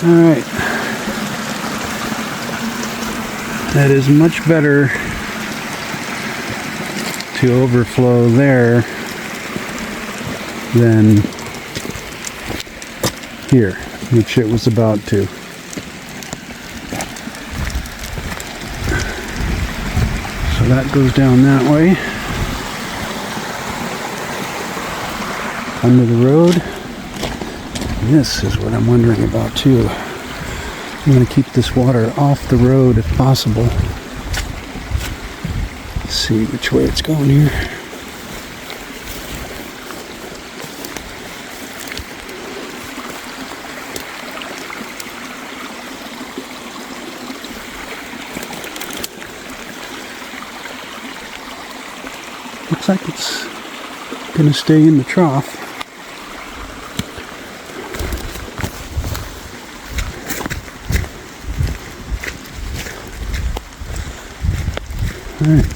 Alright. That is much better to overflow there than here, which it was about to. So that goes down that way, under the road. And this is what I'm wondering about too. I'm going to keep this water off the road if possible. Let's see which way it's going here. Looks like it's going to stay in the trough. Alright,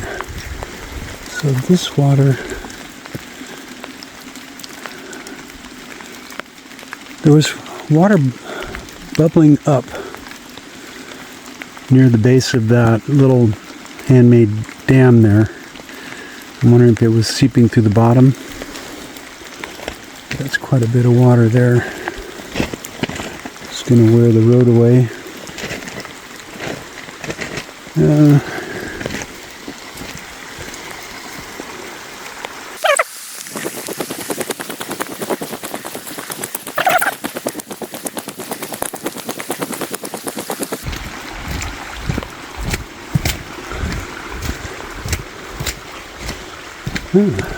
so this water, there was water bubbling up near the base of that little handmade dam there. I'm wondering if it was seeping through the bottom. That's quite a bit of water there. It's going to wear the road away.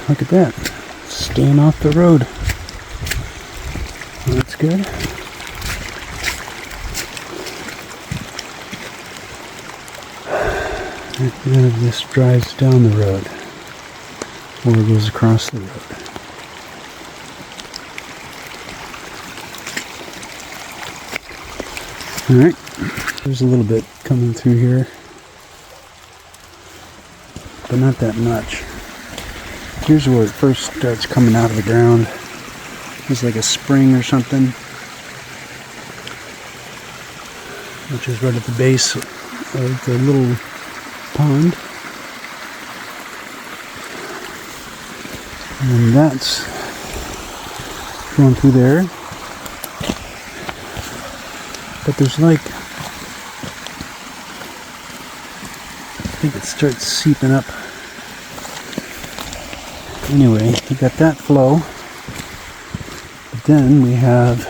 Look at that. Staying off the road. Well, that's good. None of this drives down the road or goes across the road. Alright. There's a little bit coming through here, but not that much. Here's where it first starts coming out of the ground. It's like a spring or something, which is right at the base of the little pond. And that's going through there. But there's like, I think it starts seeping up. Anyway, you got that flow, but then we have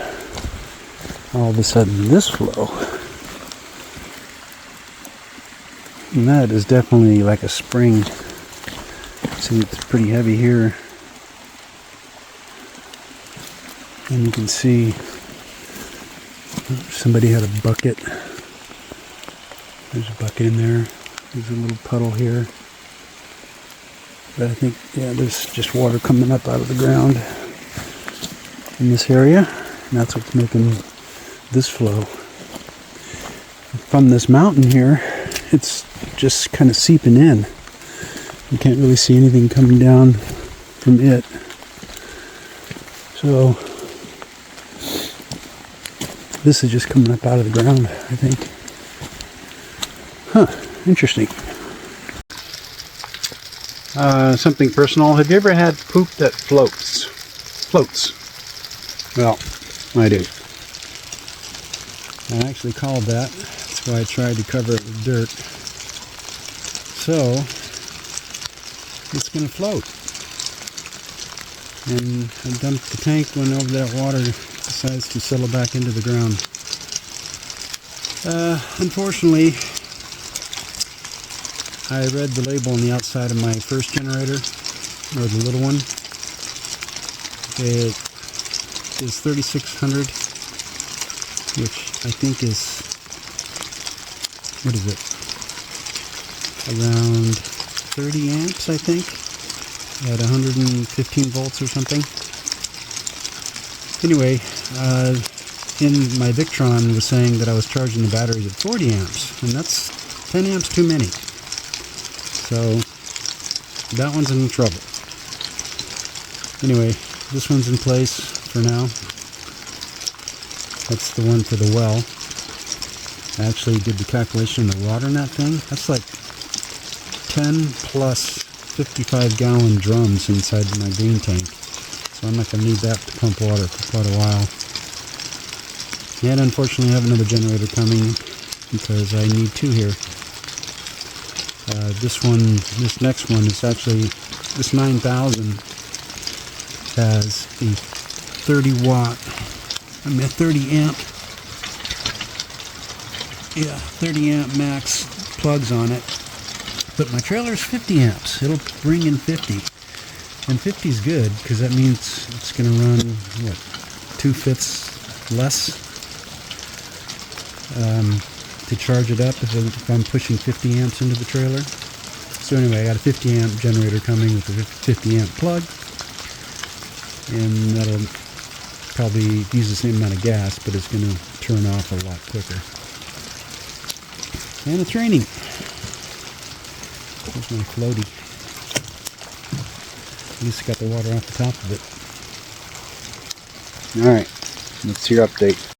all of a sudden this flow, and that is definitely like a spring. See, it's pretty heavy here, and you can see somebody had a bucket. There's a bucket in there. There's a little puddle here. But I think, yeah, there's just water coming up out of the ground in this area, and that's what's making this flow. From this mountain here, it's just kind of seeping in. You can't really see anything coming down from it. So, this is just coming up out of the ground, I think. Huh, interesting. Something personal. Have you ever had poop that floats? Well, I do. I actually called that. That's why I tried to cover it with dirt. So, it's going to float. And I dumped the tank when over that water decides to settle back into the ground. Unfortunately, I read the label on the outside of my first generator, or the little one. It is 3600, which I think is, what is it? Around 30 amps, I think, at 115 volts or something. Anyway, in my Victron was saying that I was charging the batteries at 40 amps, and that's 10 amps too many. So that one's in trouble. Anyway, this one's in place for now. That's the one for the well. I actually did the calculation of the water in that thing. That's like 10 plus 55-gallon drums inside my green tank. So I'm not going to need that to pump water for quite a while. And unfortunately I have another generator coming because I need two here. This next one is actually, this 9000 has a 30 amp, 30 amp max plugs on it. But my trailer is 50 amps. It'll bring in 50. And 50 is good because that means it's going to run, what, 2/5 less to charge it up if I'm pushing 50 amps into the trailer. So anyway, I got a 50 amp generator coming with a 50 amp plug, and that'll probably use the same amount of gas, but it's going to turn off a lot quicker. And it's raining. There's my floaty. At least I got the water off the top of it. Alright, that's your update.